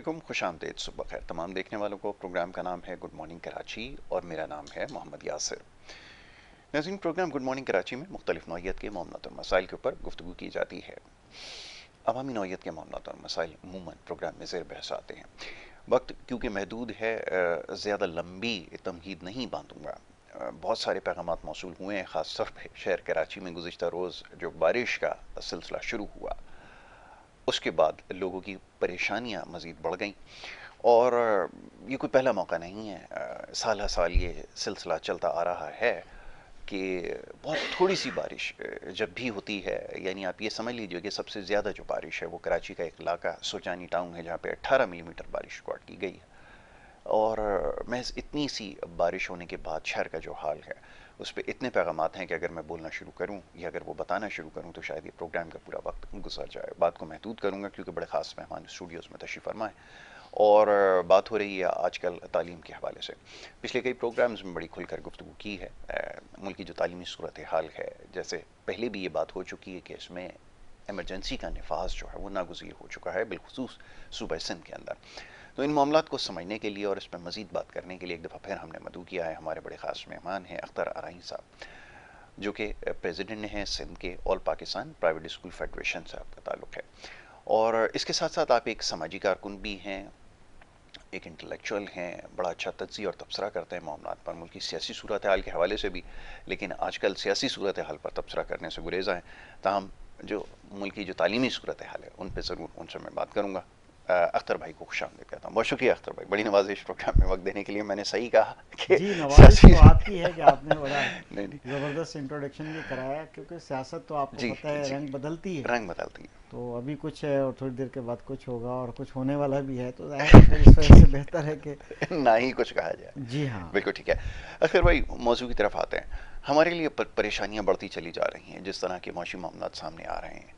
वालेकुम, खुशामदीद, सुबह खैर तमाम देखने वालों को। प्रोग्राम का नाम है गुड मॉर्निंग कराची और मेरा नाम है मोहम्मद यासिर। नाज़रीन, प्रोग्राम गुड मॉर्निंग कराची में मुख्तलिफ नौइयत के मामलात और मसाइल के ऊपर गुफ्तगू की जाती है। अवामी नौइयत के मामलात और मसाइल अमूमन प्रोग्राम में ज़ेर बहस आते हैं। वक्त क्योंकि महदूद है, ज़्यादा लंबी तमहीद नहीं बांधूंगा। बहुत सारे पैगामात मौसूल हुए हैं, ख़ास तौर पर शहर कराची में गुज़िश्ता रोज़ जो बारिश का सिलसिला शुरू हुआ, उसके बाद लोगों की परेशानियां मज़ीद बढ़ गईं। और ये कोई पहला मौका नहीं है, साल हर साल ये सिलसिला चलता आ रहा है कि बहुत थोड़ी सी बारिश जब भी होती है, यानी आप ये समझ लीजिए कि सबसे ज़्यादा जो बारिश है वो कराची का एक इलाका सुजानी टाउन है, जहाँ पे 18 मिलीमीटर बारिश रिकॉर्ड की गई है। और महज इतनी सी बारिश होने के बाद शहर का जो हाल है उस पर इतने पैगामात हैं कि अगर मैं बोलना शुरू करूं या अगर वो बताना शुरू करूं तो शायद ये प्रोग्राम का पूरा वक्त गुजर जाए। बात को महदूद करूंगा क्योंकि बड़े ख़ास मेहमान स्टूडियोज़ में तशरीफ़ फरमा है। और बात हो रही है आजकल तालीम के हवाले से। पिछले कई प्रोग्राम्स में बड़ी खुलकर गुफ्तगू की है। मुल्क की जो तालीमी सूरत हाल है, जैसे पहले भी ये बात हो चुकी है कि इसमें एमरजेंसी का नफाज जो है वो नागुज़ीर हो चुका है, बिलखुसूस सूबा सिंध के अंदर। तो इन मामलात को समझने के लिए और इस पर मज़ीद बात करने के लिए एक दफ़ा फिर हमने मदऊ किया है। हमारे बड़े ख़ास मेहमान हैं अख्तर आरई साहब, जो कि प्रेसिडेंट हैं सिंध के all Pakistan private school federation से आपका ताल्लुक़ है। और इसके साथ साथ आप एक समाजी कारकुन भी हैं, एक इंटेलेक्चुअल हैं, बड़ा अच्छा तज्ज़िया और तबसरा करते हैं मामलात पर, मुल्क की सियासी सूरत हाल के हवाले से भी। लेकिन आजकल सियासी सूरत हाल पर तबसरा करने से गुरेज़ा है। ताहम जो मुल्क की जो तालीमी सूरत हाल है उन पर ज़रूर उनसे मैं बात करूँगा। अख्तर भाई को खुशामदीद कहता हूँ। बहुत शुक्रिया अख्तर भाई, बड़ी नवाजिश प्रोग्राम में वक्त देने के लिए। मैंने सही कहा कि जी, नवाज़िश सियासी तो आपकी है कि आपने बड़ा नहीं नहीं, ज़बरदस्त इंट्रोडक्शन भी कराया, क्योंकि सियासत तो आपको जी पता है जी, रंग बदलती है। रंग बदलती है। तो अभी कुछ है और थोड़ी देर के बाद कुछ होगा और कुछ होने वाला भी है, तो ज़ाहिर है फिर इस वजह से बेहतर है कि ना ही कुछ कहा जाए। जी हाँ। बिल्कुल ठीक है। अखिर भाई, मौजू की तरफ आते हैं। हमारे लिए परेशानियां बढ़ती चली जा रही हैं, जिस तरह के मौशी मामलात सामने आ रहे हैं।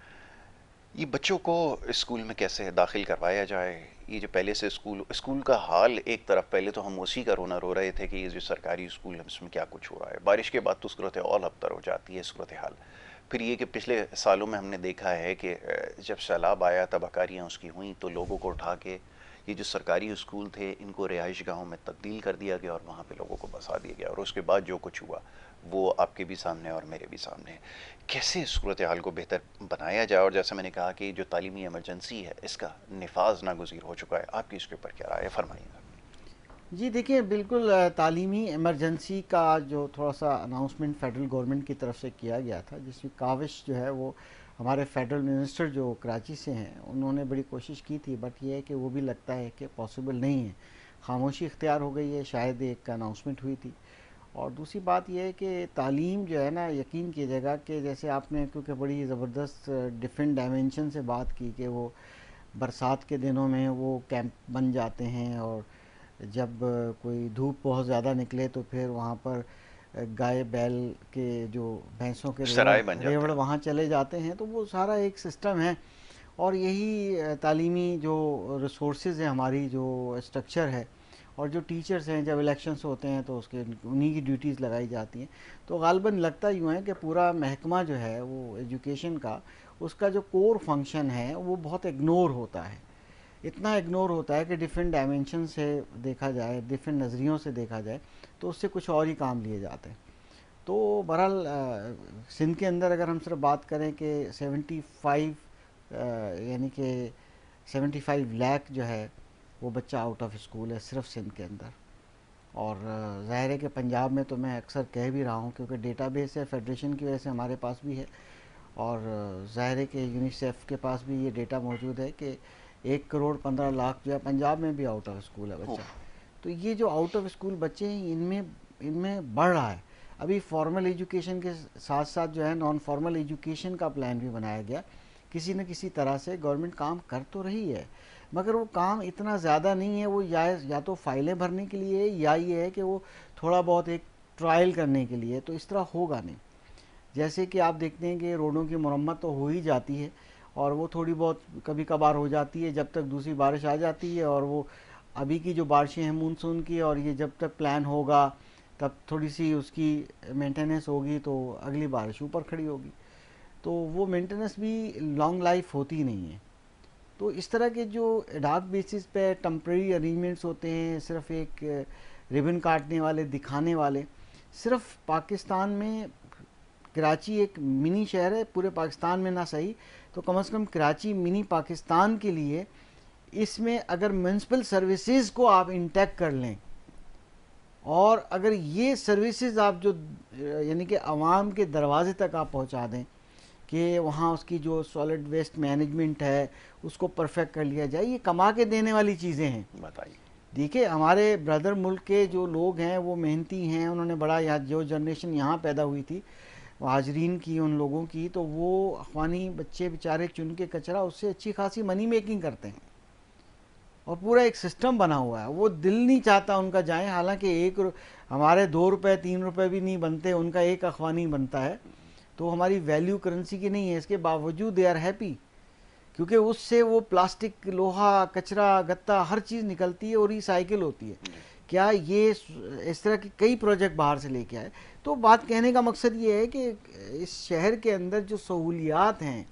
ये बच्चों को स्कूल में कैसे दाखिल करवाया जाए, ये जो पहले से स्कूल स्कूल का हाल एक तरफ, पहले तो हम उसी का रोना रो रहे थे कि ये जो सरकारी स्कूल है उसमें क्या कुछ हो रहा है। बारिश के बाद तो सूरत और अबतर हो जाती है सूरत हाल। फिर ये कि पिछले सालों में हमने देखा है कि जब सैलाब आया, तबाहकारियाँ उसकी हुई, तो लोगों को उठा के ये जो सरकारी स्कूल थे इनको रिहाइश गाहों में तब्दील कर दिया गया और वहाँ पे लोगों को बसा दिया गया। और उसके बाद जो कुछ हुआ वो आपके भी सामने और मेरे भी सामने है। कैसे सूरत हाल को बेहतर बनाया जाए? और जैसे मैंने कहा कि जो तालीमी एमरजेंसी है इसका नफाज नागुज़ीर हो चुका है, आपकी इसके ऊपर क्या राय है, फरमाइएगा। जी देखिए, बिल्कुल तालीमी इमरजेंसी का जो थोड़ा सा अनाउंसमेंट फेडरल गवर्नमेंट की तरफ से किया गया था, जिसमें काविश जो है वो हमारे फेडरल मिनिस्टर जो कराची से हैं उन्होंने बड़ी कोशिश की थी, बट ये है कि वो भी लगता है कि पॉसिबल नहीं है। खामोशी इख्तियार हो गई है, शायद एक अनाउंसमेंट हुई थी। और दूसरी बात यह है कि तालीम जो है ना, यकीन कीजिएगा कि जैसे आपने क्योंकि बड़ी ज़बरदस्त डिफरेंट डायमेंशन से बात की कि वो बरसात के दिनों में वो कैंप बन जाते हैं, और जब कोई धूप बहुत ज़्यादा निकले तो फिर वहाँ पर गाय बैल के जो भैंसों के रेवड़ सराय बन जाते रेवड़ हैं। वहाँ चले जाते हैं, तो वो सारा एक सिस्टम है। और यही तालीमी जो रिसोर्सेज है, हमारी जो स्ट्रक्चर है, और जो टीचर्स हैं जब इलेक्शंस होते हैं तो उसके उन्हीं की ड्यूटीज़ लगाई जाती हैं। तो गालिबन लगता यूँ है कि पूरा महकमा जो है वो एजुकेशन का, उसका जो कोर फंक्शन है वो बहुत इग्नोर होता है। इतना इग्नोर होता है कि डिफरेंट डायमेंशन से देखा जाए, डिफरेंट नज़रियों से देखा जाए, तो उससे कुछ और ही काम लिए जाते हैं। तो बहरहाल सिंध के अंदर अगर हम सिर्फ बात करें कि 75 यानी कि 75 लाख जो है वो बच्चा आउट ऑफ स्कूल है सिर्फ सिंध के अंदर। और ज़ाहिर है कि पंजाब में तो मैं अक्सर कह भी रहा हूँ, क्योंकि डेटाबेस है फेडरेशन की वजह से हमारे पास भी है। और ज़ाहिर है कि यूनिसेफ के पास भी ये डेटा मौजूद है कि 1 करोड़ 15 लाख जो है पंजाब में भी आउट ऑफ स्कूल है बच्चा। तो ये जो आउट ऑफ स्कूल बच्चे हैं, इनमें इनमें बढ़ रहा है। अभी फॉर्मल एजुकेशन के साथ साथ जो है नॉन फॉर्मल एजुकेशन का प्लान भी बनाया गया। किसी न किसी तरह से गवर्नमेंट काम कर तो रही है, मगर वो काम इतना ज़्यादा नहीं है। वो या तो फाइलें भरने के लिए, या ये है कि वो थोड़ा बहुत एक ट्रायल करने के लिए, तो इस तरह होगा नहीं। जैसे कि आप देखते हैं कि रोडों की मरम्मत तो हो ही जाती है, और वो थोड़ी बहुत कभी कभार हो जाती है जब तक दूसरी बारिश आ जाती है, और वो अभी की जो बारिशें हैं मानसून की, और ये जब तक प्लान होगा तब थोड़ी सी उसकी मेंटेनेंस होगी, तो अगली बारिश ऊपर खड़ी होगी। तो वो मेंटेनेंस भी लॉन्ग लाइफ होती नहीं है। तो इस तरह के जो एडॉक बेसिस पे टेम्परेरी अरेंजमेंट्स होते हैं, सिर्फ एक रिबन काटने वाले, दिखाने वाले, सिर्फ पाकिस्तान में कराची एक मिनी शहर है, पूरे पाकिस्तान में ना सही तो कम से कम कराची मिनी पाकिस्तान के लिए, इसमें अगर म्यूनसिपल सर्विसेज को आप इंटैक्ट कर लें और अगर ये सर्विसेज आप जो यानी कि आवाम के दरवाजे तक आप पहुंचा दें कि वहाँ उसकी जो सॉलिड वेस्ट मैनेजमेंट है उसको परफेक्ट कर लिया जाए, ये कमा के देने वाली चीज़ें हैं। बताइए। देखिए हमारे ब्रदर मुल्क के जो लोग हैं वो मेहनती हैं, उन्होंने बड़ा, यहाँ जो जनरेशन यहाँ पैदा हुई थी हाजरीन की, उन लोगों की, तो वो अफगानी बच्चे बेचारे चुन के कचरा उससे अच्छी खासी मनी मेकिंग करते हैं और पूरा एक सिस्टम बना हुआ है। वो दिल नहीं चाहता उनका जाए, हालांकि हमारे 2 रुपए 3 रुपए भी नहीं बनते, उनका एक अफगानी बनता है, तो हमारी वैल्यू करेंसी की नहीं है, इसके बावजूद दे आर हैप्पी, क्योंकि उससे वो प्लास्टिक, लोहा, कचरा, गत्ता हर चीज़ निकलती है और रिसाइकिल होती है। क्या ये इस तरह के कई प्रोजेक्ट बाहर से लेके आए। तो बात कहने का मकसद ये है कि इस शहर के अंदर जो सहूलियात हैं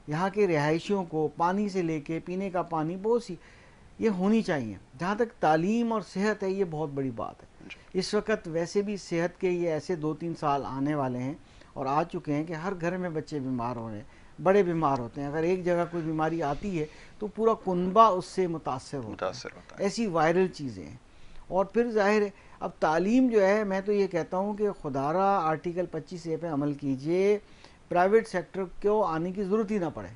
यहाँ के रिहायशियों को, पानी से लेके पीने का पानी, बहुत सी ये होनी चाहिए। जहाँ तक तालीम और सेहत है, ये बहुत बड़ी बात है। इस वक्त वैसे भी सेहत के ये ऐसे 2-3 साल आने वाले हैं और आ चुके हैं कि हर घर में बच्चे बीमार हो रहे हैं, बड़े बीमार होते हैं। अगर एक जगह कोई बीमारी आती है तो पूरा कुनबा उससे मुतासर होता है। ऐसी वायरल चीज़ें हैं। और फिर जाहिर है अब तालीम जो है, मैं तो ये कहता हूँ कि खुदारा आर्टिकल 25A पे अमल कीजिए, प्राइवेट सेक्टर को आने की ज़रूरत ही ना पड़े,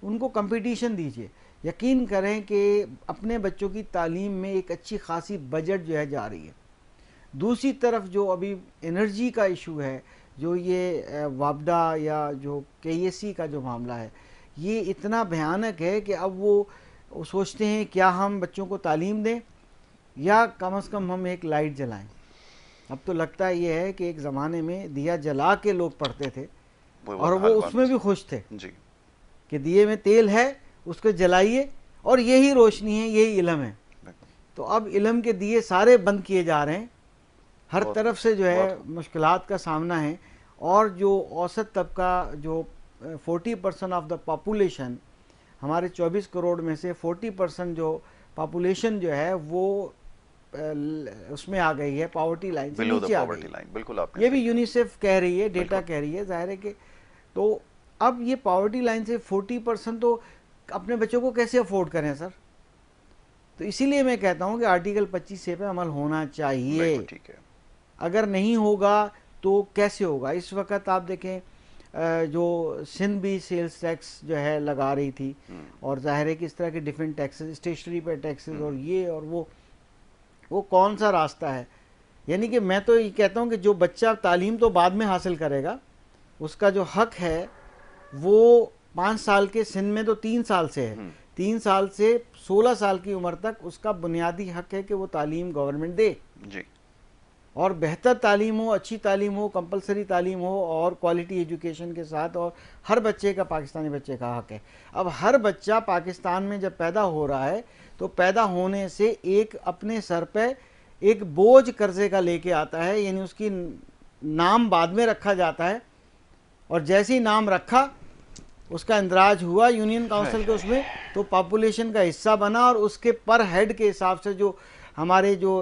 उनको कंपटीशन दीजिए। यकीन करें कि अपने बच्चों की तालीम में एक अच्छी खासी बजट जो है जा रही है। दूसरी तरफ जो अभी एनर्जी का इशू है, जो ये वापडा या जो KSC का जो मामला है, ये इतना भयानक है कि अब वो सोचते हैं क्या हम बच्चों को तालीम दें या कम से कम हम एक लाइट जलाएं। अब तो लगता ये है कि एक ज़माने में दिया जला के लोग पढ़ते थे और वो उसमें भी खुश थे जी, कि दिए में तेल है, उसको जलाइए और यही रोशनी है, यही इल्म है। तो अब इल्म के दिए सारे बंद किए जा रहे हैं, हर तरफ से जो है मुश्किलात का सामना है। और जो औसत तबका, जो 40% ऑफ द पॉपुलेशन, हमारे 24 करोड़ में से 40% जो पॉपुलेशन जो है वो उसमें आ गई है, पॉवर्टी लाइन से नीचे आ गई है। बिल्कुल आपने ये भी यूनिसेफ कह रही है, डेटा कह रही है, जाहिर है कि तो अब ये पॉवर्टी लाइन से 40% तो अपने बच्चों को कैसे अफोर्ड करें सर। तो इसीलिए मैं कहता हूँ कि आर्टिकल 25A पे अमल होना चाहिए। ठीक है। अगर नहीं होगा तो कैसे होगा। इस वक्त आप देखें जो सिंध भी सेल्स टैक्स जो है लगा रही थी और जाहिर है कि इस तरह के डिफरेंट टैक्सेस, स्टेशनरी पर टैक्सेस और ये और वो कौन सा रास्ता है। यानी कि मैं तो ये कहता हूँ कि जो बच्चा तालीम तो बाद में हासिल करेगा, उसका जो हक है वो 5 साल के, सिंध में तो 3 साल से है, 3 साल से 16 साल की उम्र तक उसका बुनियादी हक है कि वो तालीम गवर्नमेंट दे जी। और बेहतर तालीम हो, अच्छी तालीम हो, कंपलसरी तालीम हो और क्वालिटी एजुकेशन के साथ। और हर बच्चे का, पाकिस्तानी बच्चे का हक है। अब हर बच्चा पाकिस्तान में जब पैदा हो रहा है तो पैदा होने से एक अपने सर पे एक बोझ कर्जे का लेके आता है, यानी उसकी नाम बाद में रखा जाता है और जैसे ही नाम रखा, उसका इंदराज हुआ यूनियन काउंसिल के उसमें, तो पॉपुलेशन का हिस्सा बना और उसके पर हेड के हिसाब से जो हमारे जो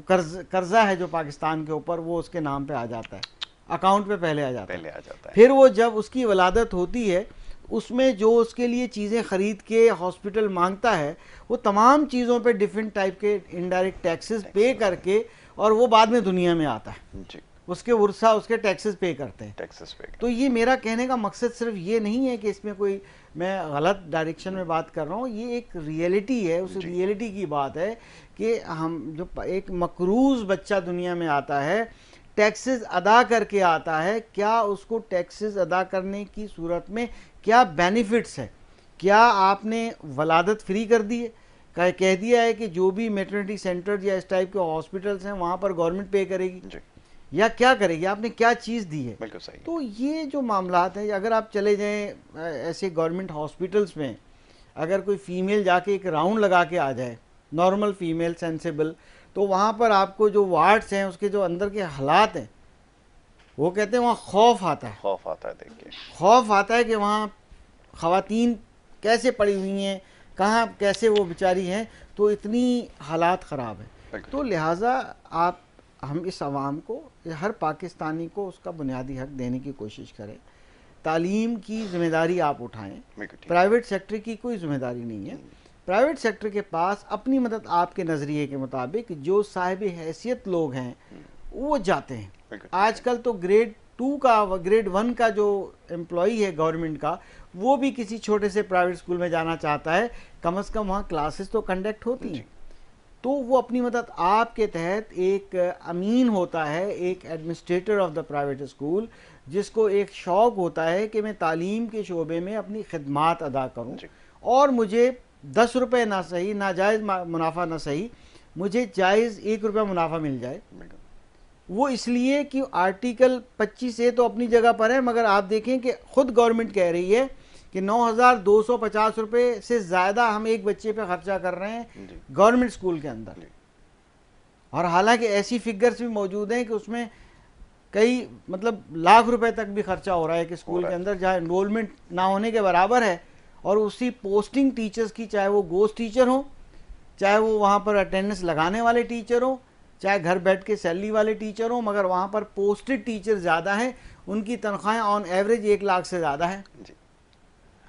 कर्जा है जो पाकिस्तान के ऊपर, वो उसके नाम पे आ जाता है, अकाउंट पे पहले आ जाता है। फिर वो जब उसकी वलादत होती है, उसमें जो उसके लिए चीज़ें ख़रीद के हॉस्पिटल मांगता है, वो तमाम चीज़ों पे डिफरेंट टाइप के इनडायरेक्ट टैक्सेस पे करके और वो बाद में दुनिया में आता है जी। उसके उर्सा उसके टैक्सेस पे करते हैं, तो ये मेरा कहने का मकसद सिर्फ ये नहीं है कि इसमें कोई मैं गलत डायरेक्शन में बात कर रहा हूँ। ये एक रियलिटी है, उस रियलिटी की बात है कि हम जो एक मकरूज़ बच्चा दुनिया में आता है, टैक्सेस अदा करके आता है, क्या उसको टैक्सेस अदा करने की सूरत में क्या बेनिफिट्स है। क्या आपने वलादत फ्री कर दी है, कह दिया है कि जो भी मेटर्निटी सेंटर या इस टाइप के हॉस्पिटल्स हैं वहाँ पर गवर्नमेंट पे करेगी या क्या करेगी, आपने क्या चीज़ दी है। बिल्कुल सही। तो ये जो मामलात हैं, अगर आप चले जाएं ऐसे गवर्नमेंट हॉस्पिटल्स में, अगर कोई फीमेल जाके एक राउंड लगा के आ जाए, नॉर्मल फीमेल सेंसिबल, तो वहाँ पर आपको जो वार्ड्स हैं उसके जो अंदर के हालात हैं, वो कहते हैं वहाँ खौफ आता है। खौफ आता है, देखिए खौफ आता है कि वहाँ ख़वातीन कैसे पड़ी हुई हैं, कहाँ कैसे वो बेचारी हैं, तो इतनी हालात ख़राब है। तो लिहाजा आप हम इस आवाम को, हर पाकिस्तानी को उसका बुनियादी हक देने की कोशिश करें। तालीम की ज़िम्मेदारी आप उठाएं, प्राइवेट सेक्टर की कोई ज़िम्मेदारी नहीं है। प्राइवेट सेक्टर के पास अपनी मदद आपके नज़रिए के मुताबिक जो साहिब हैसियत लोग हैं वो जाते हैं। आजकल तो ग्रेड 2 का, ग्रेड 1 का जो एम्प्लॉई है गवर्नमेंट का, वो भी किसी छोटे से प्राइवेट स्कूल में जाना चाहता है, कम से कम वहाँ क्लासेस तो कंडक्ट होती हैं। तो वो अपनी मदद आपके तहत, एक अमीन होता है, एक administrator of the private school, जिसको एक शौक़ होता है कि मैं तालीम के शोबे में अपनी खिदमात अदा करूं, और मुझे 10 रुपये ना सही, नाजायज़ मुनाफा ना सही, मुझे जायज़ 1 रुपया मुनाफा मिल जाए। वो इसलिए कि आर्टिकल 25A तो अपनी जगह पर है, मगर आप देखें कि खुद गवर्नमेंट कह रही है कि 9,250 रुपये से ज़्यादा हम एक बच्चे पे खर्चा कर रहे हैं गवर्नमेंट स्कूल के अंदर। और हालांकि ऐसी फिगर्स भी मौजूद हैं कि उसमें कई मतलब लाख रुपए तक भी खर्चा हो रहा है कि स्कूल के अंदर, जहाँ एनरोलमेंट ना होने के बराबर है। और उसी पोस्टिंग टीचर्स की, चाहे वो गोस्ट टीचर हो, चाहे वो वहाँ पर अटेंडेंस लगाने वाले टीचर हो, चाहे घर बैठ के सैलरी वाले टीचर हो, मगर वहाँ पर पोस्टेड टीचर ज़्यादा हैं, उनकी तनख्वाहें ऑन एवरेज 1 लाख से ज़्यादा है।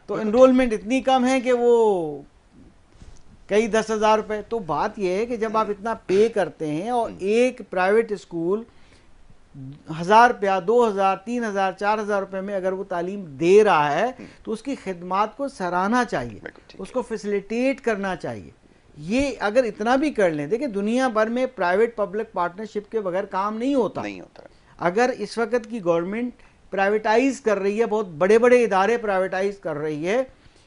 तो एनरोलमेंट इतनी कम है कि वो कई 10,000 रुपये। तो बात यह है कि जब आप इतना पे करते हैं और एक प्राइवेट स्कूल 1,000 रुपया, 2,000, 3,000, 4,000 रुपये में अगर वो तालीम दे रहा है, तो उसकी खिदमात को सराहना चाहिए, उसको फैसिलिटेट करना चाहिए। ये अगर इतना भी कर लें, देखिए दुनिया भर में प्राइवेट पब्लिक पार्टनरशिप के बगैर काम नहीं होता। अगर इस वक्त की गवर्नमेंट प्राइवेटाइज कर रही है, बहुत बड़े बड़े इदारे प्राइवेटाइज कर रही है,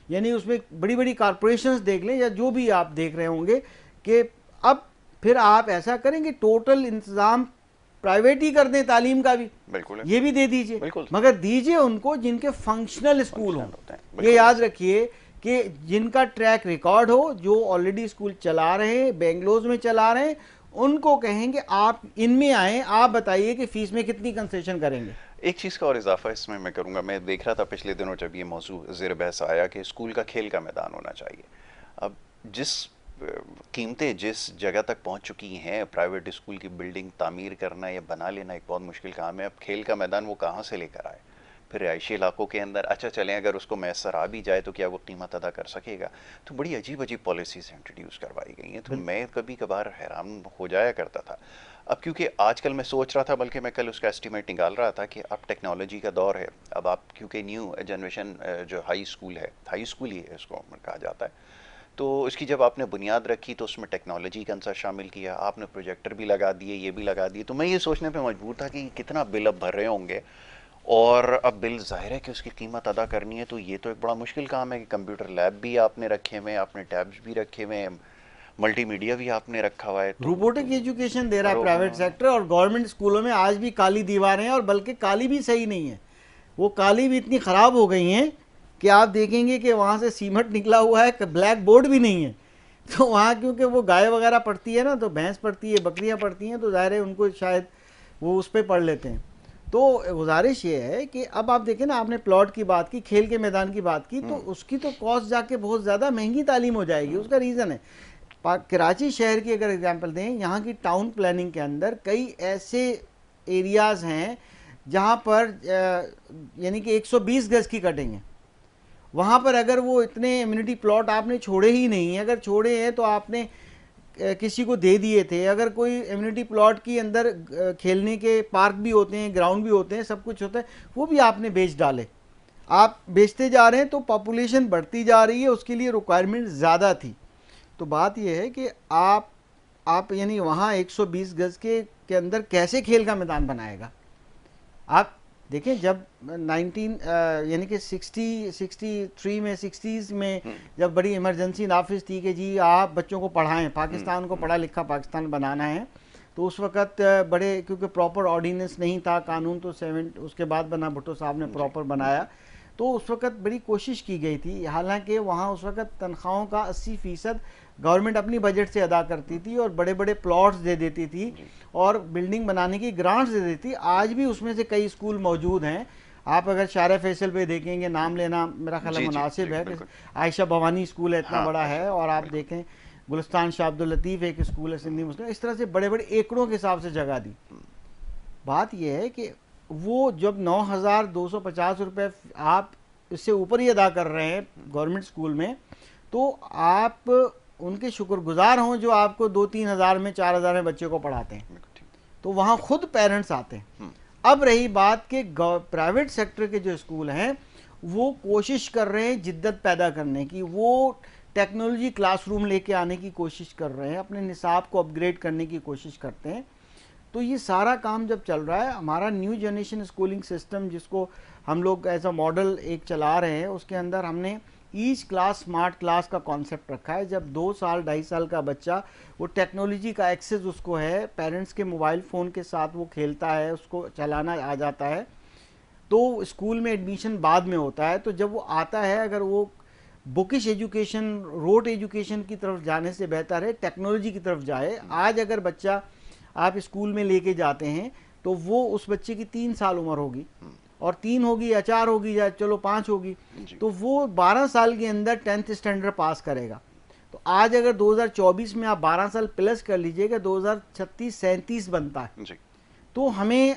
यानी उसमें बड़ी बड़ी कॉरपोरेशंस देख लें या जो भी आप देख रहे होंगे, कि अब फिर आप ऐसा करेंगे टोटल इंतज़ाम प्राइवेट ही कर दें, तालीम का भी बिल्कुल ये भी दे दीजिए, मगर दीजिए उनको जिनके फंक्शनल स्कूल हों। ये याद रखिए कि जिनका ट्रैक रिकॉर्ड हो, जो ऑलरेडी स्कूल चला रहे हैं, बेंगलोर में चला रहे हैं, उनको कहेंगे आप इनमें आए, आप बताइए कि फीस में कितनी कंसेशन करेंगे। एक चीज़ का और इजाफा इसमें मैं करूँगा, मैं देख रहा था पिछले दिनों जब ये मौजू ज़ेर बहस आया कि स्कूल का खेल का मैदान होना चाहिए। अब जिस कीमतें जिस जगह तक पहुंच चुकी हैं, प्राइवेट स्कूल की बिल्डिंग तामीर करना या बना लेना एक बहुत मुश्किल काम है। अब खेल का मैदान वो कहाँ से लेकर आए? फिर रिहायशी इलाकों के अंदर अच्छा चलें, अगर उसको मैसर आ भी जाए तो क्या वो कीमत अदा कर सकेगा? तो बड़ी अजीब अजीब पॉलिसीज़ इंट्रोड्यूस करवाई गई हैं। तो मैं कभी कभार हैरान हो जाया करता था। अब क्योंकि आजकल मैं सोच रहा था, बल्कि मैं कल उसका एस्टिमेट निकाल रहा था कि अब टेक्नोलॉजी का दौर है। अब आप क्योंकि न्यू जनरेशन जो हाई स्कूल है, हाई स्कूल ही है इसको कहा जाता है, तो इसकी जब आपने बुनियाद रखी तो उसमें टेक्नोलॉजी का अंसर शामिल किया, आपने प्रोजेक्टर भी लगा दिए, ये भी लगा दिए। तो मैं ये सोचने पे मजबूर था कि कितना बिल अब भर रहे होंगे, और अब बिल जाहिर है कि उसकी कीमत अदा करनी है। तो ये तो एक बड़ा मुश्किल काम है कि कंप्यूटर लैब भी आपने रखे हुए हैं, आपने टैब्स भी रखे हुए हैं, मल्टीमीडिया भी आपने रखा हुआ है, तो रोबोटिक एजुकेशन दे रहा है प्राइवेट सेक्टर। और गवर्नमेंट स्कूलों में आज भी काली दीवारें हैं, और बल्कि काली भी सही नहीं है, वो काली भी इतनी ख़राब हो गई हैं कि आप देखेंगे कि वहाँ से सीमेंट निकला हुआ है, ब्लैक बोर्ड भी नहीं है। तो वहाँ क्योंकि वो गाय वगैरह पड़ती है ना, तो भैंस पड़ती है, बकरियाँ पड़ती हैं, तो ज़ाहिर है उनको शायद वो उस पर पढ़ लेते हैं। तो गुजारिश ये है कि अब आप देखें ना, आपने प्लॉट की बात की, खेल के मैदान की बात की, तो उसकी तो कॉस्ट जाके बहुत ज़्यादा महंगी तालीम हो जाएगी। उसका रीज़न है, कराची शहर की अगर एग्जांपल दें, यहाँ की टाउन प्लानिंग के अंदर कई ऐसे एरियाज़ हैं जहाँ पर यानी कि 120 गज की कटिंग है। वहाँ पर अगर वो इतने इम्यूनिटी प्लॉट आपने छोड़े ही नहीं है, अगर छोड़े हैं तो आपने किसी को दे दिए थे। अगर कोई इम्यूनिटी प्लॉट के अंदर खेलने के पार्क भी होते हैं, ग्राउंड भी होते हैं, सब कुछ होता है, वो भी आपने बेच डाले। आप बेचते जा रहे हैं तो पॉपुलेशन बढ़ती जा रही है, उसके लिए रिक्वायरमेंट ज़्यादा थी। तो बात यह है कि आप यानी वहाँ 120 गज के अंदर कैसे खेल का मैदान बनाएगा? आप देखें, जब 19 यानी कि 63 में 60s में जब बड़ी इमरजेंसी नाफिज थी कि जी आप बच्चों को पढ़ाएं, पाकिस्तान को पढ़ा लिखा पाकिस्तान बनाना है, तो उस वक़्त बड़े क्योंकि प्रॉपर ऑर्डिनेंस नहीं था, कानून तो उसके बाद बना, भुट्टो साहब ने प्रॉपर बनाया, तो उस वक़्त बड़ी कोशिश की गई थी। हालांकि वहाँ उस वक़्त तनख्वाहों का 80% गवर्नमेंट अपनी बजट से अदा करती थी और बड़े बड़े प्लॉट्स दे देती थी और बिल्डिंग बनाने की ग्रांट्स दे देती थी। आज भी उसमें से कई स्कूल मौजूद हैं। आप अगर शारे फैसल पे देखेंगे, नाम लेना मेरा ख्याल मुनासिब है कि आयशा भवानी स्कूल है, इतना बड़ा है, और आप देखें गुलिस्तान शाह अब्दुल लतीफ़ एक स्कूल है सिंधी मुस्लिम, इस तरह से बड़े बड़े एकड़ों के हिसाब से जगह दी। बात यह है कि वो जब 9,250 रुपये आप इससे ऊपर ही अदा कर रहे हैं गवर्नमेंट स्कूल में, तो आप उनके शुक्रगुजार हों जो आपको 2-3 हज़ार में 4 हज़ार में बच्चे को पढ़ाते हैं, तो वहाँ खुद पेरेंट्स आते हैं। अब रही बात कि प्राइवेट सेक्टर के जो स्कूल हैं वो कोशिश कर रहे हैं जिद्दत पैदा करने की, वो टेक्नोलॉजी क्लासरूम लेके आने की कोशिश कर रहे हैं, अपने निसाब को अपग्रेड करने की कोशिश करते हैं। तो ये सारा काम जब चल रहा है, हमारा न्यू जनरेशन स्कूलिंग सिस्टम जिसको हम लोग एज अ मॉडल एक चला रहे हैं, उसके अंदर हमने ईच क्लास स्मार्ट क्लास का कॉन्सेप्ट रखा है। जब 2 साल 2.5 साल का बच्चा, वो टेक्नोलॉजी का एक्सेस उसको है, पेरेंट्स के मोबाइल फ़ोन के साथ वो खेलता है, उसको चलाना आ जाता है, तो स्कूल में एडमिशन बाद में होता है। तो जब वो आता है, अगर वो बुकिश एजुकेशन, रोट एजुकेशन की तरफ जाने से बेहतर है टेक्नोलॉजी की तरफ जाए। आज अगर बच्चा आप स्कूल में लेके जाते हैं तो वो उस बच्चे की 3 साल उम्र होगी, और 3 होगी या 4 होगी या चलो 5 होगी, तो वो 12 साल के अंदर 10th स्टैंडर्ड पास करेगा। तो आज अगर 2024 में आप 12 साल प्लस कर लीजिएगा, 2036-37 बनता है। तो हमें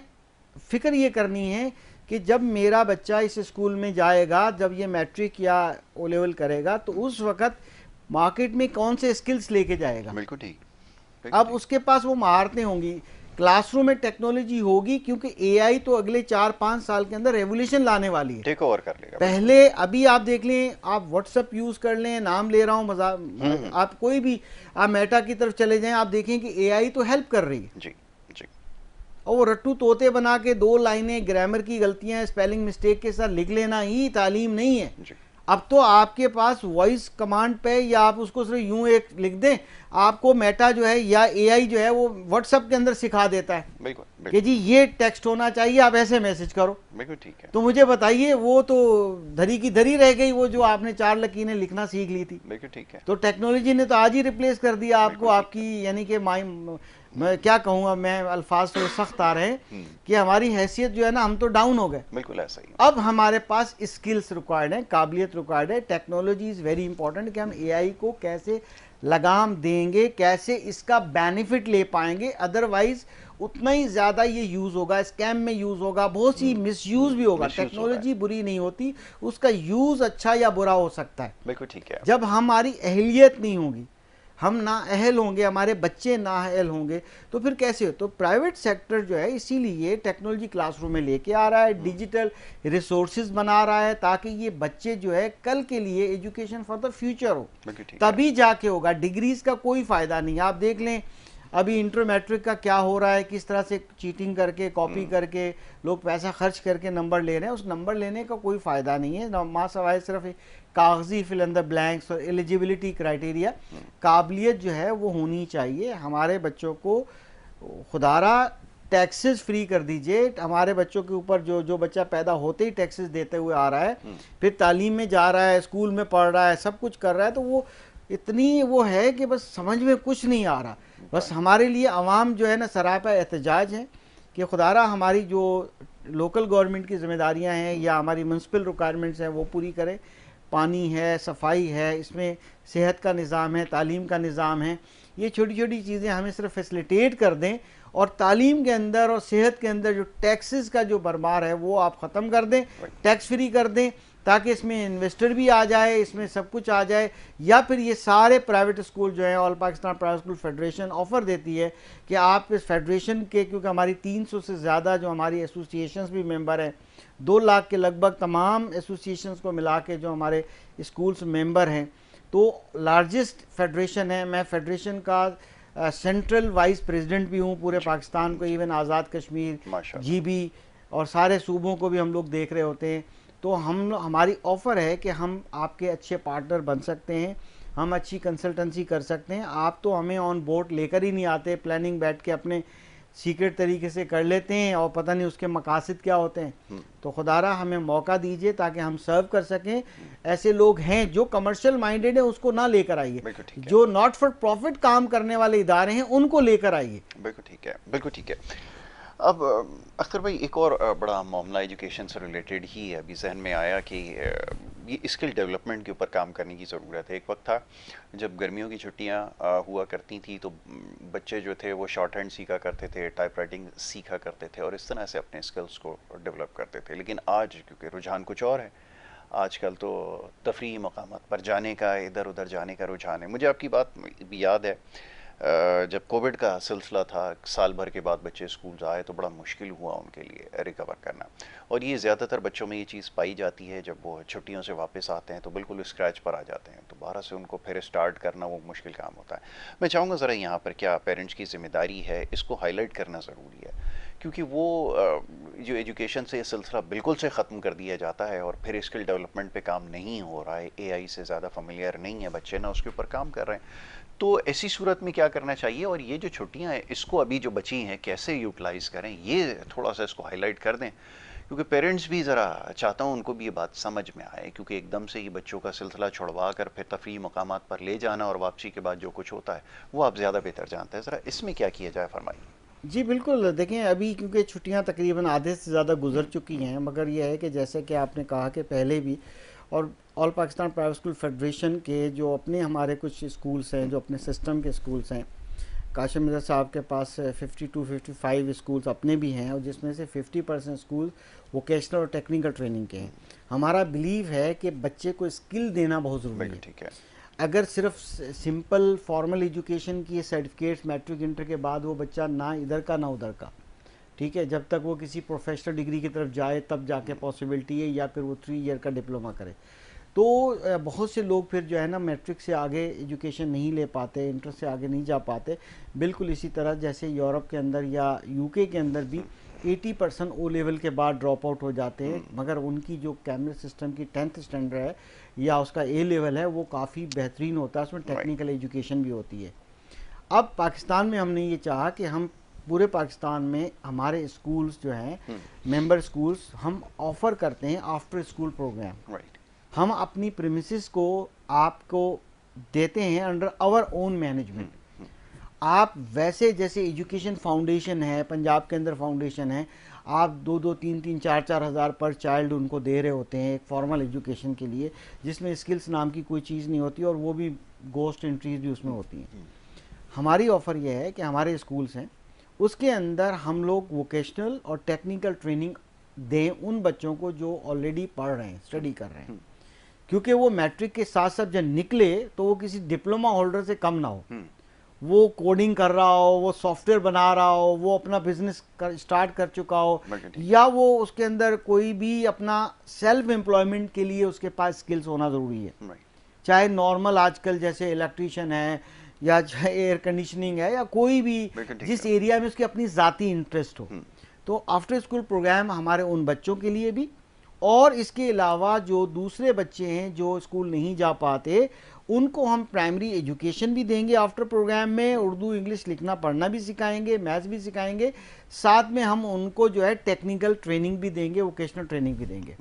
फिक्र ये करनी है कि जब मेरा बच्चा इस स्कूल में जाएगा, जब ये मैट्रिक या ओ लेवल करेगा, तो उस वक़्त मार्केट में कौन से स्किल्स लेके जाएगा। बिल्कुल ठीक। अब उसके पास वो महारतें होंगी, क्लासरूम में टेक्नोलॉजी होगी, क्योंकि एआई तो अगले 4-5 साल के अंदर रेवोल्यूशन लाने वाली है, टेक ओवर कर लेगा। पहले अभी आप देख लें, आप व्हाट्सएप यूज़ कर लें, नाम ले रहा हूँ मजाक, आप कोई भी आप मेटा की तरफ चले जाएं, आप देखें कि एआई तो हेल्प कर रही है जी जी, और वो रट्टू तोते बना के 2 लाइनें ग्रामर की गलतियां, स्पेलिंग मिस्टेक के साथ लिख लेना ही तालीम नहीं है जी। अब तो आपके पास वॉइस कमांड पे, या आप उसको सिर्फ यूं एक लिख दें, आपको मेटा जो है या एआई जो है वो व्हाट्सएप के अंदर सिखा देता है। बिल्कुल कि जी ये टेक्स्ट होना चाहिए, आप ऐसे मैसेज करो। बिल्कुल ठीक है। तो मुझे बताइए, वो तो धरी की धरी रह गई, वो जो आपने 4 लकीरें लिखना सीख ली थी। बिल्कुल ठीक है। तो टेक्नोलॉजी ने तो आज ही रिप्लेस कर दिया आपको, आपकी यानी कि मैं क्या कहूँगा, मैं अल्फाज थोड़े सख्त आ रहे हैं कि हमारी हैसियत जो है ना, हम तो डाउन हो गए। बिल्कुल ऐसा ही। अब हमारे पास स्किल्स रिक्वायर्ड है, काबिलियत रिक्वायर्ड है। टेक्नोलॉजी इज़ वेरी इंपॉर्टेंट कि हम एआई को कैसे लगाम देंगे, कैसे इसका बेनिफिट ले पाएंगे। अदरवाइज उतना ही ज़्यादा ये यूज़ होगा, स्कैम में यूज़ होगा, बहुत सी मिसयूज़ भी होगा। टेक्नोलॉजी बुरी नहीं होती, उसका यूज़ अच्छा या बुरा हो सकता है। बिल्कुल ठीक है। जब हमारी अहलियत नहीं होगी, हम ना अहल होंगे, हमारे बच्चे ना अहल होंगे, तो फिर कैसे हो। तो प्राइवेट सेक्टर जो है इसीलिए टेक्नोलॉजी क्लासरूम में लेके आ रहा है, डिजिटल रिसोर्सेज बना रहा है, ताकि ये बच्चे जो है कल के लिए एजुकेशन फॉर द फ्यूचर हो, तभी जाके होगा। डिग्रीज का कोई फ़ायदा नहीं। आप देख लें अभी इंटर मैट्रिक का क्या हो रहा है, किस तरह से चीटिंग करके, कॉपी करके लोग पैसा खर्च करके नंबर ले रहे हैं। उस नंबर लेने का कोई फ़ायदा नहीं है, माँ सवाए सिर्फ कागजी फिल इन द ब्लैंक्स और एलिजिबिलिटी क्राइटेरिया। काबिलियत जो है वो होनी चाहिए। हमारे बच्चों को खुदारा टैक्सेस फ्री कर दीजिए। हमारे बच्चों के ऊपर जो बच्चा पैदा होते ही टैक्सेस देते हुए आ रहा है, फिर तालीम में जा रहा है, स्कूल में पढ़ रहा है, सब कुछ कर रहा है, तो वो इतनी वो है कि बस समझ में कुछ नहीं आ रहा। बस हमारे लिए अवाम जो है ना सरापा एहतजाज है कि खुदारा हमारी जो लोकल गवर्नमेंट की जिम्मेदारियां हैं या हमारी म्यूनसिपल रिक्वायरमेंट्स हैं वो पूरी करें। पानी है, सफाई है, इसमें सेहत का निज़ाम है, तालीम का निज़ाम है। ये छोटी छोटी चीज़ें हमें सिर्फ फैसिलिटेट कर दें, और तालीम के अंदर और सेहत के अंदर जो टैक्सेस का जो भरमार है वो आप ख़त्म कर दें, टैक्स फ्री कर दें, ताकि इसमें इन्वेस्टर भी आ जाए, इसमें सब कुछ आ जाए। या फिर ये सारे प्राइवेट स्कूल जो हैं, all Pakistan private school federation offer देती है कि आप इस फेडरेशन के, क्योंकि हमारी 300 से ज़्यादा जो हमारी एसोसिएशंस भी मेंबर हैं, 2 लाख के लगभग तमाम एसोसिएशंस को मिला के जो हमारे स्कूल्स मेंबर हैं, तो लार्जेस्ट फेडरेशन है। मैं फेडरेशन का सेंट्रल वाइस प्रेसिडेंट भी हूँ पूरे पाकिस्तान को, इवन आज़ाद कश्मीर, GB और सारे सूबों को भी हम लोग देख रहे होते हैं। तो हमारी ऑफ़र है कि हम आपके अच्छे पार्टनर बन सकते हैं, हम अच्छी कंसल्टेंसी कर सकते हैं। आप तो हमें ऑन बोर्ड लेकर ही नहीं आते, प्लानिंग बैठ के अपने सीक्रेट तरीके से कर लेते हैं और पता नहीं उसके मकासद क्या होते हैं। तो खुदारा हमें मौका दीजिए ताकि हम सर्व कर सकें। ऐसे लोग हैं जो कमर्शियल माइंडेड है, उसको ना लेकर आइए। जो नॉट फॉर प्रॉफिट काम करने वाले इदारे हैं उनको लेकर आइए। बिल्कुल ठीक है, बिल्कुल ठीक है। अब अख्तर भाई, एक और बड़ा मामला एजुकेशन से रिलेटेड ही है, अभी जहन में आया कि ये स्किल डेवलपमेंट के ऊपर काम करने की ज़रूरत है। एक वक्त था जब गर्मियों की छुट्टियां हुआ करती थी तो बच्चे जो थे वो शॉर्ट हैंड सीखा करते थे, टाइपराइटिंग सीखा करते थे और इस तरह से अपने स्किल्स को डेवलप करते थे। लेकिन आज क्योंकि रुझान कुछ और है, आजकल तो तफरीही मकामात पर जाने का, इधर उधर जाने का रुझान है। मुझे आपकी बात भी याद है, जब कोविड का सिलसिला था, साल भर के बाद बच्चे स्कूल आए तो बड़ा मुश्किल हुआ उनके लिए रिकवर करना। और ये ज़्यादातर बच्चों में ये चीज़ पाई जाती है, जब वो छुट्टियों से वापस आते हैं तो बिल्कुल स्क्रैच पर आ जाते हैं, तो दोबारा से उनको फिर स्टार्ट करना वो मुश्किल काम होता है। मैं चाहूँगा ज़रा यहाँ पर क्या पेरेंट्स की ज़िम्मेदारी है, इसको हाईलाइट करना ज़रूरी है, क्योंकि वो जो एजुकेशन से ये सिलसिला बिल्कुल से ख़त्म कर दिया जाता है और फिर स्किल डेवलपमेंट पे काम नहीं हो रहा है, एआई से ज़्यादा फेमिलियर नहीं है बच्चे, ना उसके ऊपर काम कर रहे हैं। तो ऐसी सूरत में क्या करना चाहिए, और ये जो छुट्टियां हैं इसको अभी जो बची हैं कैसे यूटिलाइज करें, ये थोड़ा सा इसको हाईलाइट कर दें, क्योंकि पेरेंट्स भी ज़रा चाहता हूँ उनको भी ये बात समझ में आए, क्योंकि एकदम से ही बच्चों का सिलसिला छुड़वा कर फिर तफरीही मकामात पर ले जाना और वापसी के बाद जो कुछ होता है वो आप ज़्यादा बेहतर जानते हैं। ज़रा इसमें क्या किया जाए, फरमाइए। जी बिल्कुल, देखें अभी क्योंकि छुट्टियां तकरीबन आधे से ज़्यादा गुजर चुकी हैं, मगर यह है कि जैसे कि आपने कहा कि पहले भी, और all Pakistan private school federation के जो अपने हमारे कुछ स्कूल्स हैं, जो अपने सिस्टम के स्कूल्स हैं, काशिम मिर्ज़ा साहब के पास 52-55 स्कूल्स अपने भी हैं, और जिसमें से 50% स्कूल वोकेशनल और टेक्निकल ट्रेनिंग के हैं। हमारा बिलीव है कि बच्चे को स्किल देना बहुत ज़रूरी है। ठीक है। अगर सिर्फ सिंपल फॉर्मल एजुकेशन की सर्टिफिकेट्स मैट्रिक इंटर के बाद वो बच्चा ना इधर का ना उधर का, ठीक है, जब तक वो किसी प्रोफेशनल डिग्री की तरफ जाए तब जाके पॉसिबिलिटी है, या फिर वो 3 ईयर का डिप्लोमा करे। तो बहुत से लोग फिर जो है ना मैट्रिक से आगे एजुकेशन नहीं ले पाते, इंटर से आगे नहीं जा पाते। बिल्कुल इसी तरह जैसे यूरोप के अंदर या यूके के अंदर भी 80% ओ लेवल के बाद ड्रॉप आउट हो जाते हैं, मगर उनकी जो कैम्ब्रिज सिस्टम की 10th स्टैंडर्ड है या उसका ए लेवल है वो काफ़ी बेहतरीन होता है, उसमें टेक्निकल एजुकेशन भी होती है। अब पाकिस्तान में हमने ये चाहा कि हम पूरे पाकिस्तान में हमारे स्कूल्स जो हैं, मेंबर स्कूल्स, हम ऑफ़र करते हैं आफ्टर स्कूल प्रोग्राम। हम अपनी प्रीमिसेस को आपको देते हैं अंडर आवर ओन मैनेजमेंट। आप वैसे जैसे एजुकेशन फाउंडेशन है, पंजाब के अंदर फाउंडेशन है, आप 2-2, 3-3, 4-4 हज़ार पर चाइल्ड उनको दे रहे होते हैं एक फॉर्मल एजुकेशन के लिए, जिसमें स्किल्स नाम की कोई चीज़ नहीं होती और वो भी गोस्ट एंट्रीज भी उसमें होती हैं। हमारी ऑफ़र यह है कि हमारे स्कूल्स हैं, उसके अंदर हम लोग वोकेशनल और टेक्निकल ट्रेनिंग दें उन बच्चों को जो ऑलरेडी पढ़ रहे हैं, स्टडी कर रहे हैं, क्योंकि वो मैट्रिक के साथ साथ जब निकले तो वो किसी डिप्लोमा होल्डर से कम ना हो। वो कोडिंग कर रहा हो, वो सॉफ्टवेयर बना रहा हो, वो अपना बिजनेस स्टार्ट कर चुका हो, या वो उसके अंदर कोई भी अपना सेल्फ एम्प्लॉयमेंट के लिए उसके पास स्किल्स होना ज़रूरी है। चाहे नॉर्मल आजकल जैसे इलेक्ट्रीशियन है या चाहे एयर कंडीशनिंग है या कोई भी जिस एरिया में उसकी अपनी ज़ाती इंटरेस्ट हो। तो आफ्टर स्कूल प्रोग्राम हमारे उन बच्चों के लिए भी, और इसके अलावा जो दूसरे बच्चे हैं जो स्कूल नहीं जा पाते उनको हम प्राइमरी एजुकेशन भी देंगे आफ्टर प्रोग्राम में, उर्दू इंग्लिश लिखना पढ़ना भी सिखाएंगे, मैथ्स भी सिखाएंगे, साथ में हम उनको जो है टेक्निकल ट्रेनिंग भी देंगे, वोकेशनल ट्रेनिंग भी देंगे।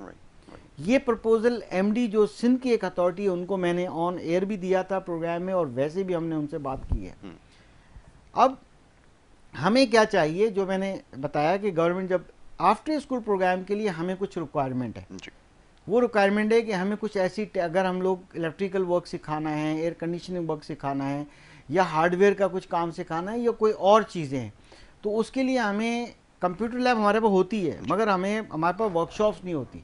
ये प्रपोजल एमडी जो सिंध की एक अथॉरिटी है उनको मैंने ऑन एयर भी दिया था प्रोग्राम में, और वैसे भी हमने उनसे बात की है। अब हमें क्या चाहिए, जो मैंने बताया कि गवर्नमेंट जब आफ्टर स्कूल प्रोग्राम के लिए हमें कुछ रिक्वायरमेंट है, वो रिक्वायरमेंट है कि हमें कुछ ऐसी, अगर हम लोग इलेक्ट्रिकल वर्क सिखाना है, एयर कंडीशनिंग वर्क सिखाना है, या हार्डवेयर का कुछ काम सिखाना है, या कोई और चीज़ें हैं, तो उसके लिए हमें कंप्यूटर लैब हमारे पास होती है, मगर हमारे पास वर्कशॉप्स नहीं होती,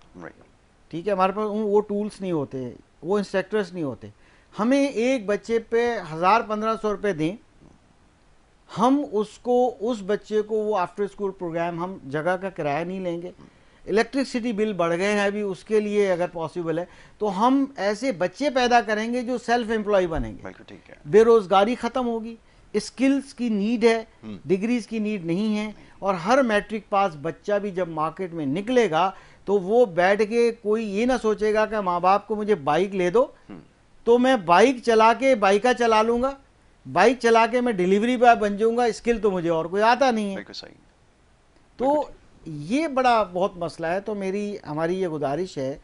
ठीक है, हमारे पास वो टूल्स नहीं होते, वो इंस्ट्रक्टर्स नहीं होते। हमें एक बच्चे पे 1000-1500 रुपये दें, हम उसको, उस बच्चे को वो आफ्टर स्कूल प्रोग्राम, हम जगह का किराया नहीं लेंगे, इलेक्ट्रिसिटी बिल बढ़ गए हैं अभी, उसके लिए अगर पॉसिबल है तो हम ऐसे बच्चे पैदा करेंगे जो सेल्फ एम्प्लॉय बनेंगे, बेरोजगारी ख़त्म होगी, स्किल्स की नीड है, डिग्रीज की नीड नहीं है। और हर मैट्रिक पास बच्चा भी जब मार्केट में निकलेगा तो वो बैठ के कोई ये ना सोचेगा कि माँ बाप को मुझे बाइक ले दो तो मैं बाइक चला के बाइका चला लूँगा, बाइक चला के मैं डिलीवरी बॉय बन जाऊँगा, स्किल तो मुझे और कोई आता नहीं है। तो ये बड़ा बहुत मसला है। तो हमारी ये गुजारिश है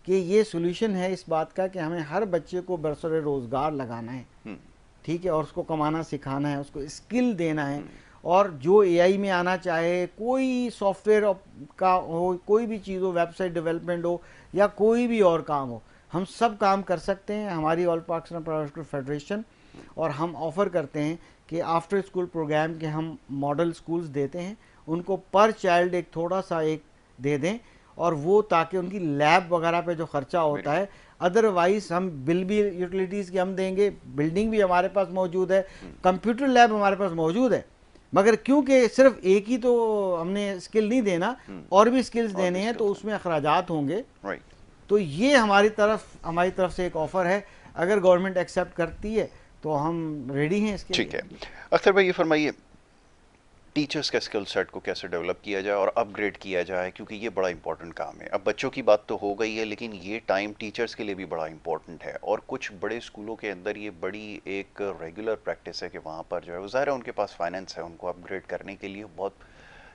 कि ये सोल्यूशन है इस बात का कि हमें हर बच्चे को बरसरे रोज़गार लगाना है, ठीक है, और उसको कमाना सिखाना है, उसको स्किल देना है, और जो एआई में आना चाहे, कोई सॉफ्टवेयर का हो, कोई भी चीज़ हो, वेबसाइट डेवलपमेंट हो या कोई भी और काम हो, हम सब काम कर सकते हैं। हमारी all Pakistan private school federation, और हम ऑफ़र करते हैं कि आफ्टर स्कूल प्रोग्राम के हम मॉडल स्कूल्स देते हैं, उनको पर चाइल्ड एक थोड़ा सा एक दे दें, और वो ताकि उनकी लैब वगैरह पे जो खर्चा होता है, अदरवाइज हम बिल भी यूटिलिटीज़ की हम देंगे, बिल्डिंग भी हमारे पास मौजूद है, कंप्यूटर लैब हमारे पास मौजूद है, मगर क्योंकि सिर्फ एक ही तो हमने स्किल नहीं देना, और भी स्किल्स देने हैं, तो उसमें अखराजात होंगे। तो ये हमारी तरफ से एक ऑफ़र है, अगर गवर्नमेंट एक्सेप्ट करती है तो हम रेडी हैं इसके लिए। ठीक है। अख्तर भाई, ये फरमाइए, टीचर्स का स्किल सेट को कैसे डेवलप किया जाए और अपग्रेड किया जाए, क्योंकि ये बड़ा इंपॉर्टेंट काम है। अब बच्चों की बात तो हो गई है, लेकिन ये टाइम टीचर्स के लिए भी बड़ा इंपॉर्टेंट है, और कुछ बड़े स्कूलों के अंदर ये बड़ी एक रेगुलर प्रैक्टिस है कि वहाँ पर जो है, ज़ाहिर है उनके पास फाइनेंस है, उनको अपग्रेड करने के लिए बहुत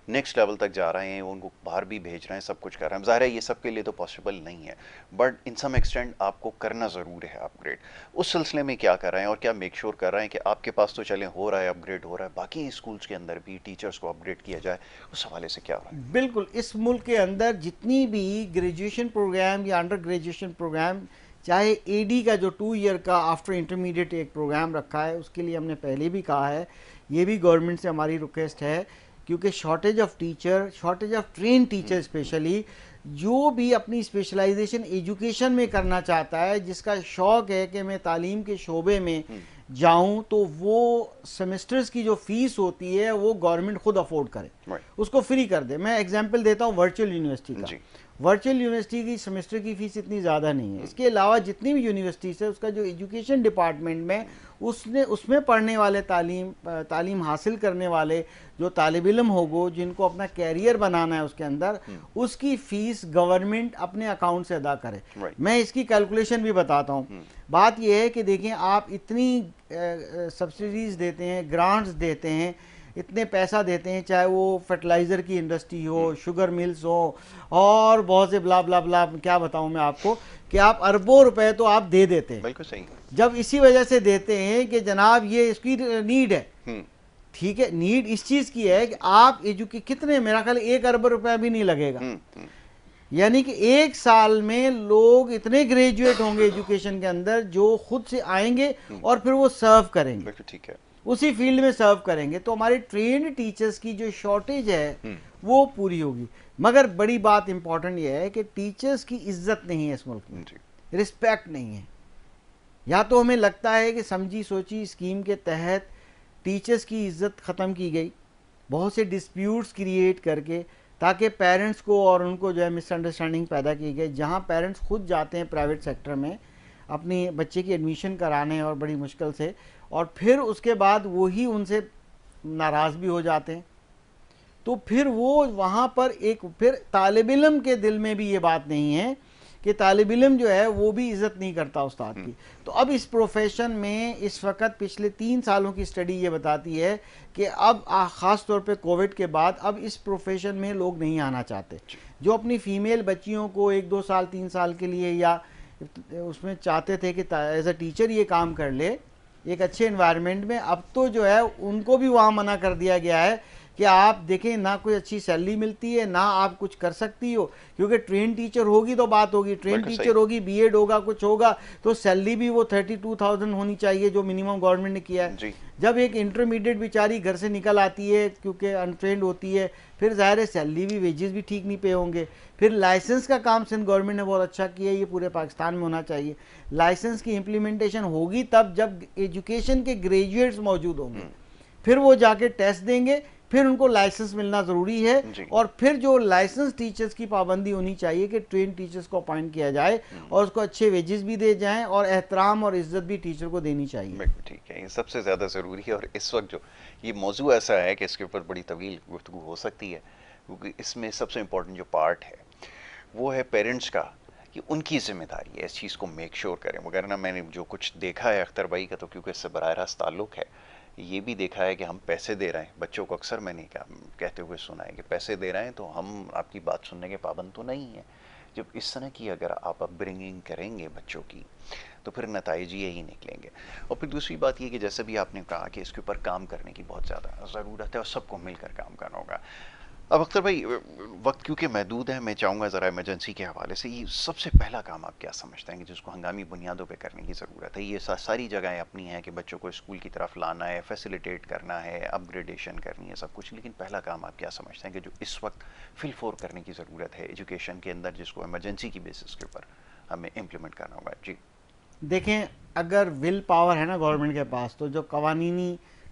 नेक्स्ट लेवल तक जा रहे हैं, उनको बाहर भी भेज रहे हैं, सब कुछ कर रहे हैं। ज़ाहिर है ये सब के लिए तो पॉसिबल नहीं है, बट इन सम एक्सटेंट आपको करना ज़रूर है अपग्रेड। उस सिलसिले में क्या कर रहे हैं और क्या मेक श्योर कर रहे हैं कि आपके पास तो चलें हो रहा है, अपग्रेड हो रहा है, बाकी स्कूल्स के अंदर भी टीचर्स को अपग्रेड किया जाए, उस हवाले से क्या हो रहा है? बिल्कुल, इस मुल्क के अंदर जितनी भी ग्रेजुएशन प्रोग्राम या अंडर ग्रेजुएशन प्रोग्राम, चाहे एडी का जो 2 ईयर का आफ्टर इंटरमीडिएट एक प्रोग्राम रखा है, उसके लिए हमने पहले भी कहा है, ये भी गवर्नमेंट से हमारी रिक्वेस्ट है, क्योंकि shortage of teacher, shortage of train teacher specially, जो भी अपनी स्पेशलाइजेशन एजुकेशन में करना चाहता है, जिसका शौक़ है कि मैं तालीम के शोबे में जाऊं, तो वो सेमेस्टर्स की जो फीस होती है वो गवर्नमेंट खुद अफोर्ड करे, उसको फ्री कर दे। मैं एग्जांपल देता हूं वर्चुअल यूनिवर्सिटी का। वर्चुअल यूनिवर्सिटी की सेमेस्टर की फ़ीस इतनी ज़्यादा नहीं है। इसके अलावा जितनी भी यूनिवर्सिटीज़ है, उसका जो एजुकेशन डिपार्टमेंट में उसमें पढ़ने वाले तालीम हासिल करने वाले जो तालिब इल्म होगो, जिनको अपना कैरियर बनाना है उसके अंदर, उसकी फ़ीस गवर्नमेंट अपने अकाउंट से अदा करे। मैं इसकी कैलकुलेशन भी बताता हूँ। बात यह है कि देखें, आप इतनी सब्सिडीज़ देते हैं, ग्रांट्स देते हैं, इतने पैसा देते हैं, चाहे वो फर्टिलाइज़र की इंडस्ट्री हो, शुगर मिल्स हो, और बहुत से ब्ला ब्ला ब्ला, क्या बताऊं मैं आपको, कि आप अरबों रुपए तो आप दे देते हैं। बिल्कुल सही। जब इसी वजह से देते हैं कि जनाब ये इसकी नीड है, ठीक है, नीड इस चीज़ की है कि आप कितने, मेरा ख्याल 1 अरब रुपया भी नहीं लगेगा, यानी कि 1 साल में लोग इतने ग्रेजुएट होंगे एजुकेशन के अंदर, जो खुद से आएंगे और फिर वो सर्व करेंगे, ठीक है, उसी फील्ड में सर्व करेंगे। तो हमारे ट्रेंड टीचर्स की जो शॉर्टेज है वो पूरी होगी। मगर बड़ी बात इंपॉर्टेंट ये है कि टीचर्स की इज्जत नहीं है इस मुल्क में, रिस्पेक्ट नहीं है। या तो हमें लगता है कि समझी सोची स्कीम के तहत टीचर्स की इज्जत ख़त्म की गई, बहुत से डिस्प्यूट्स क्रिएट करके, ताकि पेरेंट्स को और उनको जो है मिसअंडरस्टैंडिंग पैदा की गई, जहाँ पेरेंट्स खुद जाते हैं प्राइवेट सेक्टर में अपनी बच्चे की एडमिशन कराने और बड़ी मुश्किल से, और फिर उसके बाद वही उनसे नाराज़ भी हो जाते हैं। तो फिर वो वहाँ पर फिर तालिब इल्म के दिल में भी ये बात नहीं है कि तालिब इल्म जो है वो भी इज़्ज़त नहीं करता उस्ताद की। तो अब इस प्रोफेशन में इस वक्त पिछले 3 सालों की स्टडी ये बताती है कि अब ख़ास तौर पे कोविड के बाद अब इस प्रोफेशन में लोग नहीं आना चाहते। जो अपनी फ़ीमेल बच्चियों को 1-2 साल 3 साल के लिए या उसमें चाहते थे कि एज अ टीचर ये काम कर ले एक अच्छे एनवायरनमेंट में, अब तो जो है उनको भी वहाँ मना कर दिया गया है कि आप देखें, ना कोई अच्छी सैलरी मिलती है, ना आप कुछ कर सकती हो, क्योंकि ट्रेन टीचर होगी तो बात होगी, ट्रेन टीचर होगी, बीएड होगा, कुछ होगा, तो सैलरी भी वो 32,000 होनी चाहिए जो मिनिमम गवर्नमेंट ने किया है। जब एक इंटरमीडिएट बेचारी घर से निकल आती है क्योंकि अनट्रेंड होती है, फिर ज़ाहिर है सैलरी भी, वेजेस भी ठीक नहीं पे होंगे। फिर लाइसेंस का काम सिंध गवर्नमेंट ने बहुत अच्छा किया है, ये पूरे पाकिस्तान में होना चाहिए। लाइसेंस की इम्प्लीमेंटेशन होगी तब जब एजुकेशन के ग्रेजुएट्स मौजूद होंगे, फिर वो जाके टेस्ट देंगे, फिर उनको लाइसेंस मिलना ज़रूरी है। और फिर जो लाइसेंस टीचर्स की पाबंदी होनी चाहिए कि ट्रेन टीचर्स को अपॉइंट किया जाए और उसको अच्छे वेजेस भी दे जाएं, और एहतराम और इज्जत भी टीचर को देनी चाहिए। ठीक है, ये सबसे ज़्यादा ज़रूरी है। और इस वक्त जो ये मौजू ऐसा है कि इसके ऊपर बड़ी तवील गुफ्तगू हो सकती है, क्योंकि इसमें सबसे इम्पोर्टेंट जो पार्ट है वो है पेरेंट्स का, कि उनकी जिम्मेदारी है इस चीज़ को मेक श्योर करें। वगैरह मैंने जो कुछ देखा है अख्तर भाई का, तो क्योंकि इससे बराह रास्त ताल्लुक़ है, ये भी देखा है कि हम पैसे दे रहे हैं बच्चों को, अक्सर मैंने कहते हुए सुना है कि पैसे दे रहे हैं तो हम आपकी बात सुनने के पाबंद तो नहीं है। जब इस तरह की अगर आप अपब्रिंगिंग करेंगे बच्चों की, तो फिर नतीजे यही निकलेंगे। और फिर दूसरी बात ये कि जैसे भी आपने कहा कि इसके ऊपर काम करने की बहुत ज़्यादा ज़रूरत है और सबको मिलकर काम करना होगा। अब अख्तर भाई, वक्त क्योंकि महदूद है, मैं चाहूँगा ज़रा इमरजेंसी के हवाले से ये सबसे पहला काम आप क्या समझते हैं कि जिसको हंगामी बुनियादों पे करने की ज़रूरत है? ये सारी जगहें अपनी हैं कि बच्चों को स्कूल की तरफ लाना है, फैसिलिटेट करना है, अपग्रेडेशन करनी है, सब कुछ, लेकिन पहला काम आप क्या समझते हैं कि जो इस वक्त फिलफोर करने की ज़रूरत है एजुकेशन के अंदर, जिसको इमरजेंसी की बेसिस के ऊपर हमें इम्प्लीमेंट करना होगा? जी। देखें, अगर विल पावर है ना गवर्नमेंट के पास, तो जो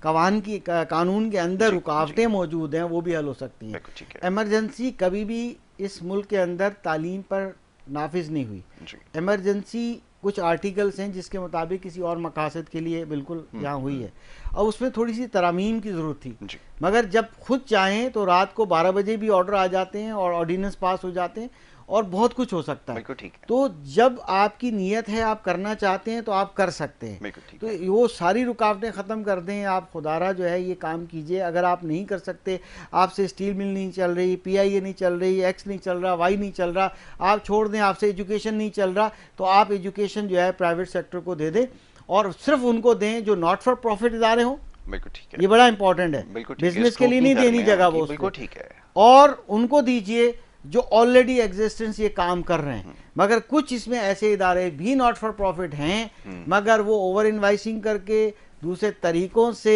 कानून के अंदर जी जी। रुकावटें मौजूद हैं वो भी हल हो सकती हैं। बिल्कुल ठीक है। इमरजेंसी कभी भी इस मुल्क के अंदर तालीम पर नाफिज नहीं हुई। जी। इमरजेंसी कुछ आर्टिकल्स हैं जिसके मुताबिक किसी और मकासद के लिए बिल्कुल यहाँ हुई है, और उसमें थोड़ी सी तरामीम की ज़रूरत थी। जी। मगर जब खुद चाहें तो रात को 12 बजे भी ऑर्डर आ जाते हैं और ऑर्डिनेंस पास हो जाते हैं और बहुत कुछ हो सकता है। बिल्कुल ठीक है। तो जब आपकी नीयत है, आप करना चाहते हैं, तो आप कर सकते हैं। बिल्कुल ठीक तो है। वो सारी रुकावटें ख़त्म कर दें, आप खुदारा जो है ये काम कीजिए। अगर आप नहीं कर सकते, आपसे स्टील मिल नहीं चल रही, PIA नहीं चल रही, X नहीं चल रहा, Y नहीं चल रहा, आप छोड़ दें, आपसे एजुकेशन नहीं चल रहा, तो आप एजुकेशन जो है प्राइवेट सेक्टर को दे दें, और सिर्फ उनको दें जो नॉट फॉर प्रॉफिट इदारे हों। बिल्कुल ठीक है। ये बड़ा इंपॉर्टेंट है, बिल्कुल ठीक है। बिजनेस के लिए नहीं देनी जगह वो बिल्कुल उसको, ठीक है। और उनको दीजिए जो ऑलरेडी एग्जिस्टेंस ये काम कर रहे हैं। मगर कुछ इसमें ऐसे इदारे भी नॉट फॉर प्रॉफिट हैं, मगर वो ओवर इन्वाइसिंग करके दूसरे तरीकों से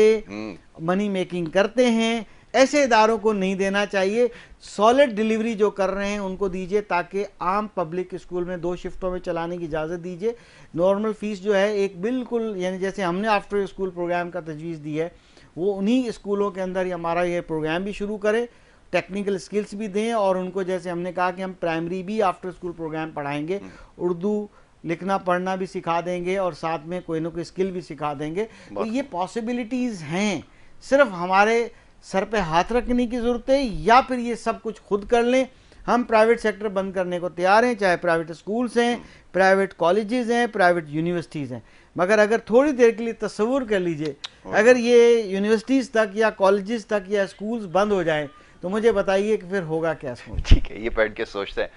मनी मेकिंग करते हैं। ऐसे इदारों को नहीं देना चाहिए। सॉलिड डिलीवरी जो कर रहे हैं उनको दीजिए, ताकि आम पब्लिक स्कूल में 2 शिफ्टों में चलाने की इजाज़त दीजिए। नॉर्मल फीस जो है एक बिल्कुल, यानी जैसे हमने आफ्टर स्कूल प्रोग्राम का तजवीज़ दी है, वो उन्हीं स्कूलों के अंदर हमारा ये प्रोग्राम भी शुरू करें, टेक्निकल स्किल्स भी दें, और उनको जैसे हमने कहा कि हम प्राइमरी भी आफ्टर स्कूल प्रोग्राम पढ़ाएंगे, उर्दू लिखना पढ़ना भी सिखा देंगे और साथ में कोई ना कोई स्किल भी सिखा देंगे। तो ये पॉसिबिलिटीज़ हैं, सिर्फ हमारे सर पे हाथ रखने की ज़रूरत है, या फिर ये सब कुछ खुद कर लें। हम प्राइवेट सेक्टर बंद करने को तैयार हैं, चाहे प्राइवेट स्कूल्स हैं, प्राइवेट कॉलेजेस हैं, प्राइवेट यूनिवर्सिटीज़ हैं। मगर अगर थोड़ी देर के लिए तस्वुर कर लीजिए, अगर ये यूनिवर्सिटीज़ तक या कॉलेजेस तक या स्कूल्स बंद हो जाएं, तो मुझे बताइए कि फिर होगा क्या? ठीक है, ये बैठ के सोचते हैं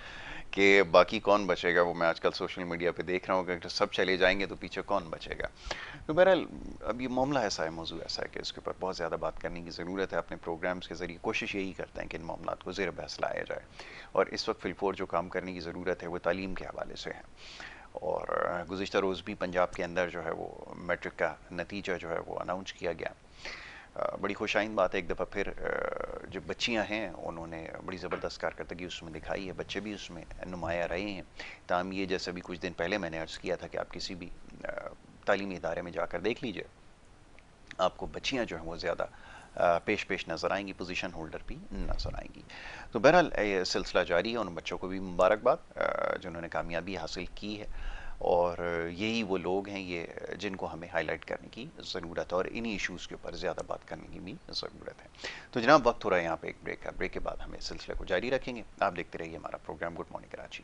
कि बाकी कौन बचेगा। वो मैं आजकल सोशल मीडिया पे देख रहा हूँ कि सब चले जाएंगे तो पीछे कौन बचेगा। तो बहरहाल अब ये मामला ऐसा है, मौजू ऐसा है कि इसके ऊपर बहुत ज़्यादा बात करने की ज़रूरत है। अपने प्रोग्राम्स के ज़रिए कोशिश यही करते हैं कि इन मामलों को ज़ेर बहस लाया जाए, और इस वक्त फिलफोर जो काम करने की ज़रूरत है वो तालीम के हवाले से है। और गुज़िश्ता रोज़ भी पंजाब के अंदर जो है वो मैट्रिक का नतीजा जो है वो अनाउंस किया गया। बड़ी खुशाइन बात है, एक दफ़ा फिर जो बच्चियां हैं उन्होंने बड़ी ज़बरदस्त कारकर्दगी उसमें दिखाई है, बच्चे भी उसमें नुमाया रहे हैं। ताम ये, जैसे भी कुछ दिन पहले मैंने अर्ज़ किया था कि आप किसी भी तालीमी इदारे में जाकर देख लीजिए, आपको बच्चियां जो हैं वो ज़्यादा पेश नज़र आएंगी, पोजीशन होल्डर भी नज़र आएंगी। तो बहरहाल ये सिलसिला जारी है। उन बच्चों को भी मुबारकबाद जिन्होंने कामयाबी हासिल की है, और यही वो लोग हैं ये जिनको हमें हाईलाइट करने की ज़रूरत है, और इन्हीं इश्यूज़ के ऊपर ज़्यादा बात करने की भी ज़रूरत है। तो जनाब, वक्त हो रहा है यहाँ पे एक ब्रेक का। ब्रेक के बाद हम इस सिलसिले को जारी रखेंगे। आप देखते रहिए हमारा प्रोग्राम गुड मॉर्निंग कराची।